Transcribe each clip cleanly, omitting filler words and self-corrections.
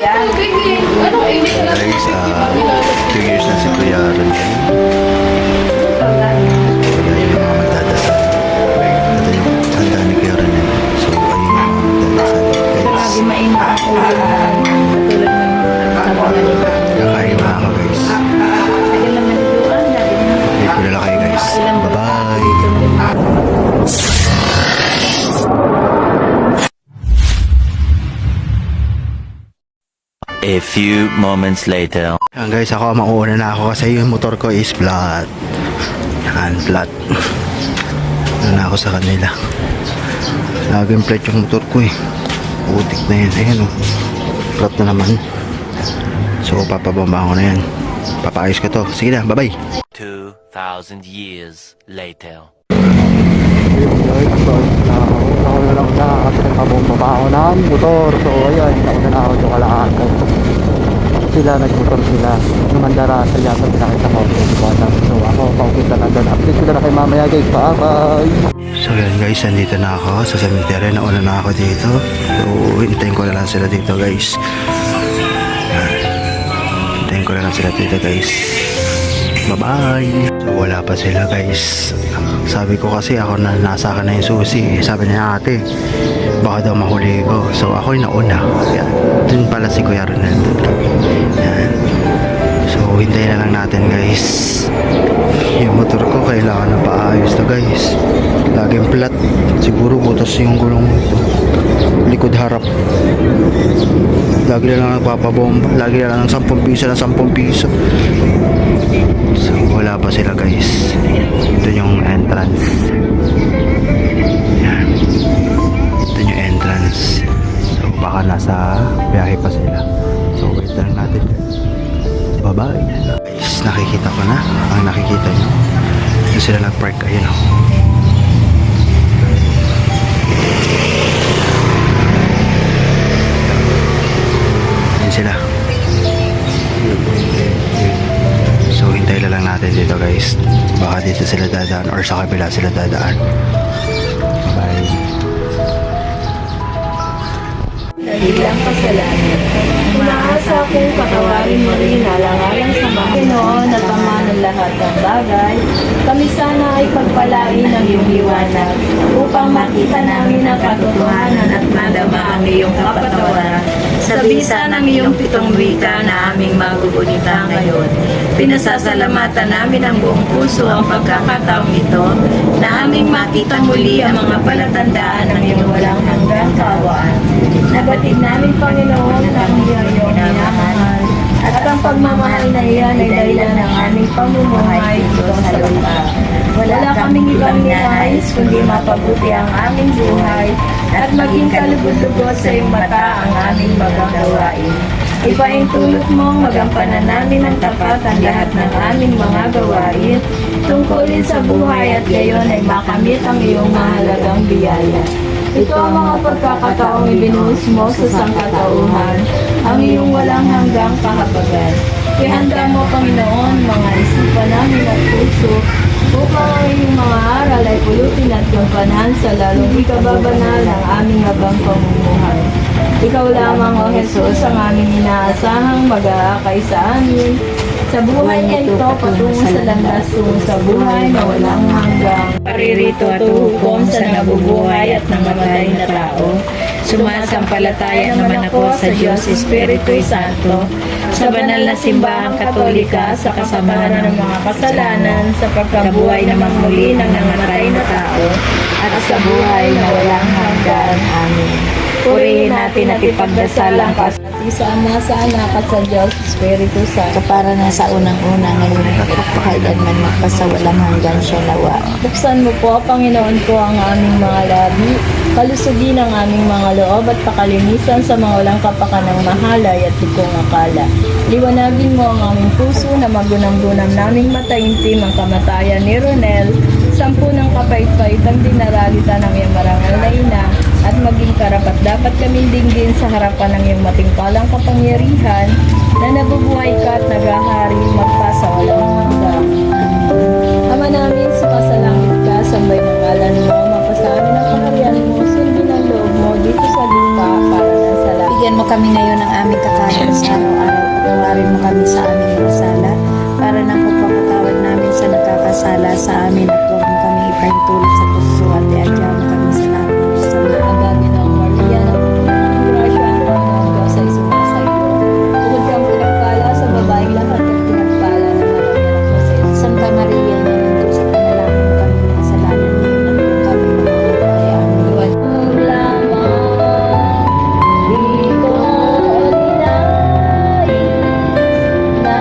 Guys, 2 years na si Kuya Aaron. Wala yung mga magdadasal. Ito yung handa ni Kuya Aaron. So, ayun yung mga magdadasal. Guys, Lagi mainit ang ulo na katulad ng sabanan nito. kakain na ako guys. Tagal lang nagduduan. Hindi ko nila kayo guys. Bye-bye! A few moments later. Yan guys, ako mauuna na ako kasi yung motor ko is flat. Yan, flat. Ano na ako sa kanila. Laging flat yung motor ko eh. Utik na yan. Ayan o. Flat na naman. So, papabamba ko na yan. Papaayos ko to. Sige na, bye-bye. 2,000 years later. Ayun guys, so ako na lang na kasi nagpabomba ako ng motor. So ayan, ako na ako yung kalaan. Sila nagmotor sila. Numandara sa yata pinakita ko. So ako, paukita na doon. Update ko na kay mamaya guys. Bye-bye! So yan guys, nandito na ako sa cemetery. Nauna na ako dito. So hintayin ko na lang sila dito guys. Hintayin ko na lang sila dito guys. Bye-bye! So wala pa sila guys. Sabi ko kasi ako na nasa akin na yung susi. Sabi niya ate, baka daw mahuli ko. So ako yung nauna. Yan. Dun pala si Kuya Ronald. Yan. So hintayin na lang natin guys. Yung motor ko kailangan na paayos to guys. Laging flat. Siguro butas yung gulong ito. Likod harap. Lagi na lang nagpapabomba. Lagi na lang ng 10 piso na 10 piso. So wala pa sila guys. Ito yung entrance. Yan. Ito yung entrance. So baka nasa biyahe pa sila. So wait lang natin. Bye bye guys, nakikita ko na. Ang nakikita nyo, ito sila nag-park. Ayun o. Ayun sila. So hintay na lang natin dito guys. Baka dito sila dadaan or sa kabila sila dadaan. Bye. Bilang kasalanan. Umaasa kong patawarin mo rin alang-alang sa mga Pinoon na tama ng lahat ng bagay. Kami sana ay pagpalain ng iyong liwanag upang makita namin ang katotohanan at madama ang iyong kapatawaran. Sa bisa ng iyong 7 wika na aming magugunita ngayon, pinasasalamatan namin ang buong puso ang pagkakataong ito na aming makita muli ang mga palatandaan ng iyong walang hanggang kawaan. Nabatid namin, Panginoon, ang iyong minamahal at ang pagmamahal na iyan ay dahilan ng aming pamumuhay dito sa lupa. Wala kaming ibang nais kundi mapabuti ang aming buhay at maging kalugod-lugod sa iyong mata ang aming magagawain. Ipaintulot mong magampanan namin ng tapat ang lahat ng aming mga gawain tungkulin sa buhay at gayon ay makamit ang iyong mahalagang biyaya. Ito ang mga pagkakataong ibinuhos mo sa sangkatauhan, ang iyong walang hanggang kahabagan. Ihanda mo, Panginoon, mga isipan namin at puso, upang ang iyong mga aral ay pulutin at gampanan sa lalong ikababanal ng aming habang pamumuhay. Ikaw lamang, O Jesus, ang aming inaasahang mag-aakay sa amin. Sa buhay niya ito, patungo sa landas tungo sa buhay na walang hanggang. Paririto at hukom sa nabubuhay at nangamatay na tao. Sumasampalataya naman ako sa Diyos Espiritu Santo, sa banal na simbahang Katolika, sa kasamahan ng mga kasalanan, sa pagkabuhay na magmuli ng nangamatay na tao, at sa buhay na walang hanggan. Amen. Purihin natin at ipagdasal ang sa Ama, sa Anak at sa Diyos Espiritu Santo. Para na sa unang-una ngayon at kailanman magpasawalang hanggan siya nawa. Buksan mo po, Panginoon ko, ang aming mga labi, kalusugin ang aming mga loob at pakalinisan sa mga walang kapakanang mahalay at tikong akala. Liwanagin mo ang aming puso na magunang-gunam naming mataimtim ang kamatayan ni Ronel, 10 ng kapait-paitang dinaralita ng iyong marangal na ina, at maging karapat dapat kaming dinggin sa harapan ng iyong matimpalang kapangyarihan na nabubuhay ka at naghahari magpasawalang hanggan. Ama namin, sumasalangit ka, sambay ng ngalan mo, mapasamin ang kaharian mo, sundin ang loob mo dito sa lupa para na sa langit. Bigyan mo kami ngayon ng aming kakayahan. sala sa amin at huwag mo kami ipahintulot sa puso at iadya mo kami sa lahat ng sama. Agami ng Maria, napupunan ng grasya ang Panginoon Diyos ay sumasa iyo. Bukod kang pinagpala sa babaeng lahat at pinagpala ng Maria ng Jose. Santa Maria, namin Diyos, panalangin kami ng kasalanan ngayon at kung kami mamatay. Amen. Ang lamang di ko ninais na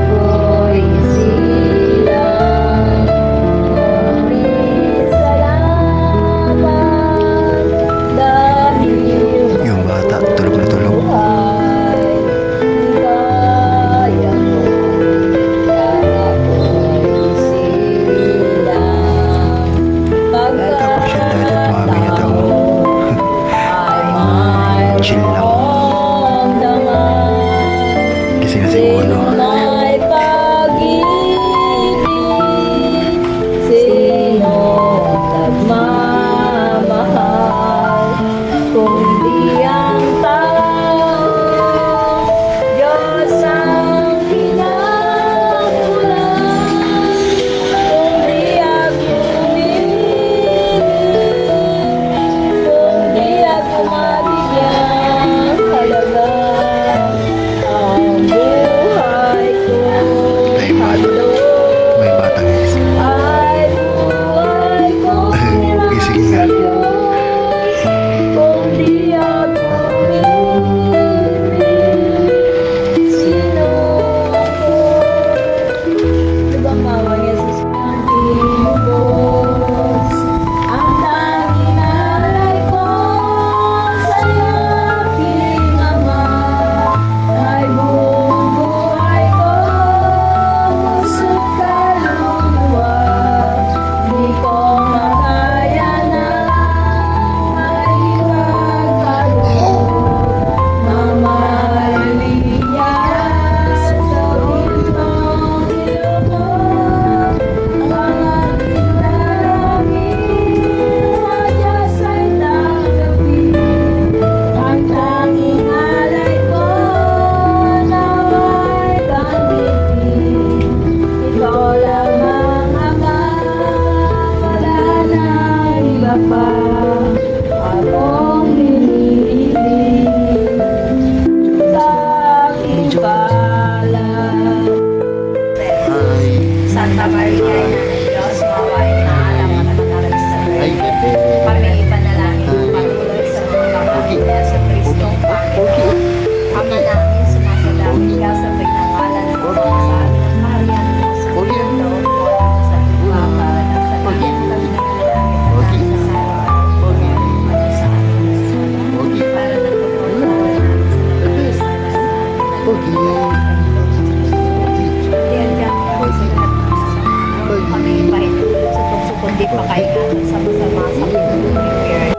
ako'y silang. Ngunit salamat dahil Yung bata, tulog na tulog. buhay kaya ko para ako'y silang. Tapos yung daddy at mami niya daw. Ay may Chill lang. ramdaman. Kasi na si Uno. May pag-ibig, sino nagmamahal, kundi ang tao, Diyos ang pinakulan, kundi ako kundi ako mabigyan halaga ang buhay ko. Ay, bata. May bata guys. Ay buhay ko Gising na. kundi ako sino ako? Diba mama niya sa ang tinubos ang tanging alay ko sa'yo aking ama ay buong buhay ko puso't kaluluwa di ko makaya na maipagkaloob mamaliya sa bintang ilog ang aking dalangin Diyos ay tanggapin ang tanging alay ko nawa'y gamitin ikaw lamang Ama wala nang iba pa akong hinihiling sa aking palad. Santa Maria, Ina ng Diyos, mawain na alam at natarag sa Virgin. Kami ipanalangin ng patuloy sa mga kapatid sa Kristong Panginoon. Ama namin, sumasalangit ka sa pinangalan ng Diyos sa amin at Maria ng Diyos sa Panginoon mo sa Papa at sa Pagyan kami ng langit at sa araw-araw at sa amin na sa para nagtutuloy namin sa Diyan dyan kami sa lahat ng kasama. Kami ipahintulot sa tukso kundi pakaingatan sa masama sa pagtulong ni Pierre.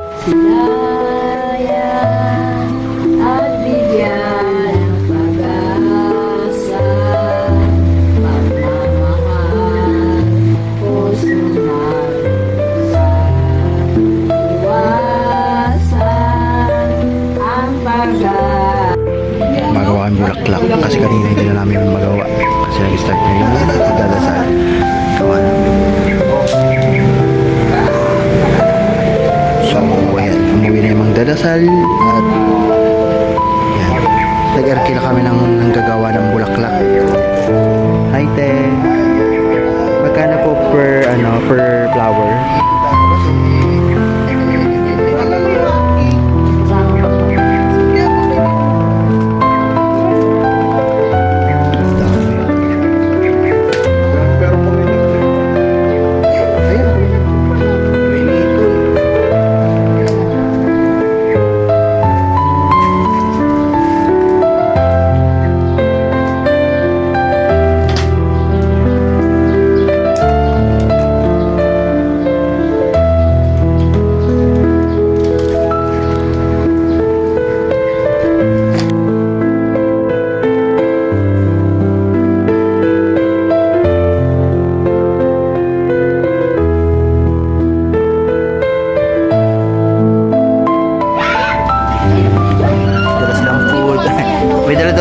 Silayan at bigyan ng pag-asa, pagmamahal, puso nalusan, iwasan ang Magawa ang bulaklak. Kasi kanina hindi na namin magawa. Kasi nag-start na yung magdadasal. Gawa na. So, ayan. Umuwi na yung magdadasal. At yan. Nag-arkila kami ng gagawa ng bulaklak. Hi, te. Magkano po per flower?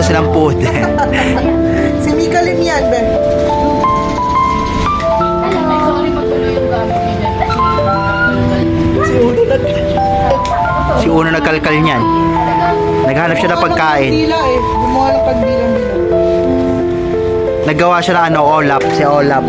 silang food. Si Mika Lim yan, be. Si Uno nagkalkal niyan. Naghanap siya ng pagkain. Dila eh. Gumawa ng pagbilang-bilang. Naggawa siya ng ano, Olap. Si Olap.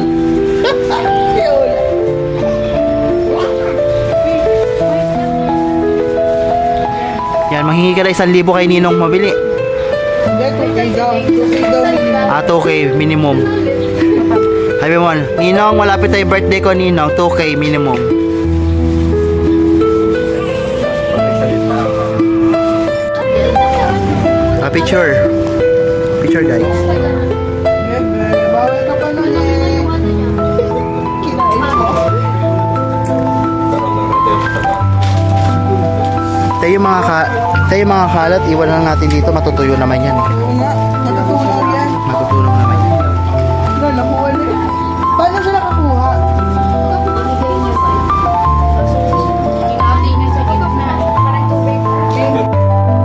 Yan, manghingi ka na 1,000 kay Ninong mabili. Hindi, 2K daw. 2K daw minimum. 2K minimum. Sabi mo, Ninong, malapit tayo birthday ko, Ninong. 2K minimum. Picture. Picture, guys. Siyempre, bawal ka pa nun eh. Tayo mga kalat, iwan lang natin dito. Matutuyo naman yan. Oo nga, natutulog yan. Matutulong naman yan. Wala, nakuha na yan. Paano siya nakakuha?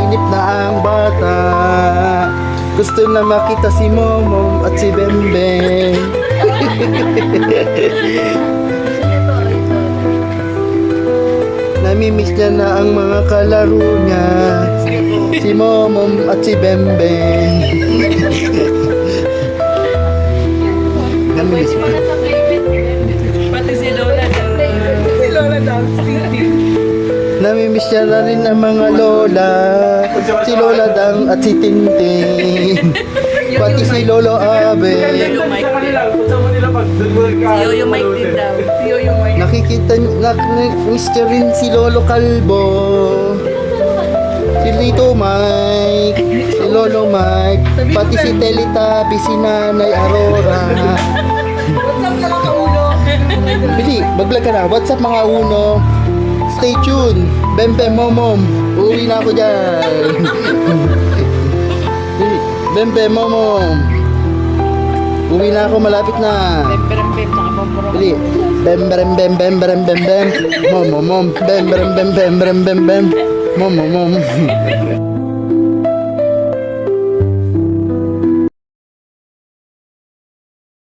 Inip na ang bata. Gusto na makita si Momom at si Bembeng. Namimiss niya na ang mga kalaro niya. Si Momom at si Bembeng. Namimiss mo. Pati si Lola daw. Si Lola daw, Namimiss niya na rin ang mga lola. Si Lola Dang at si Tintin. Pati si Lolo Abe. Yoyo Mike din daw. Yoyo Mike. Nakikita miss niya rin si Lolo Kalbo. Si Lito Mike. Si Lolo Mike. Pati si Teletabi, si Nanay Aurora. What's up mga kaulo? Bili, maglag ka na. What's up mga uno? Stay tuned. Bembem Momom. Uwi na ako dyan. Bili, Bembem Momom. Uwi na ako, malapit na. Bili. Bem bem bem bem bem bem bem. Mom mom mom. Bem bem bem bem bem bem bem. Mom mom mom.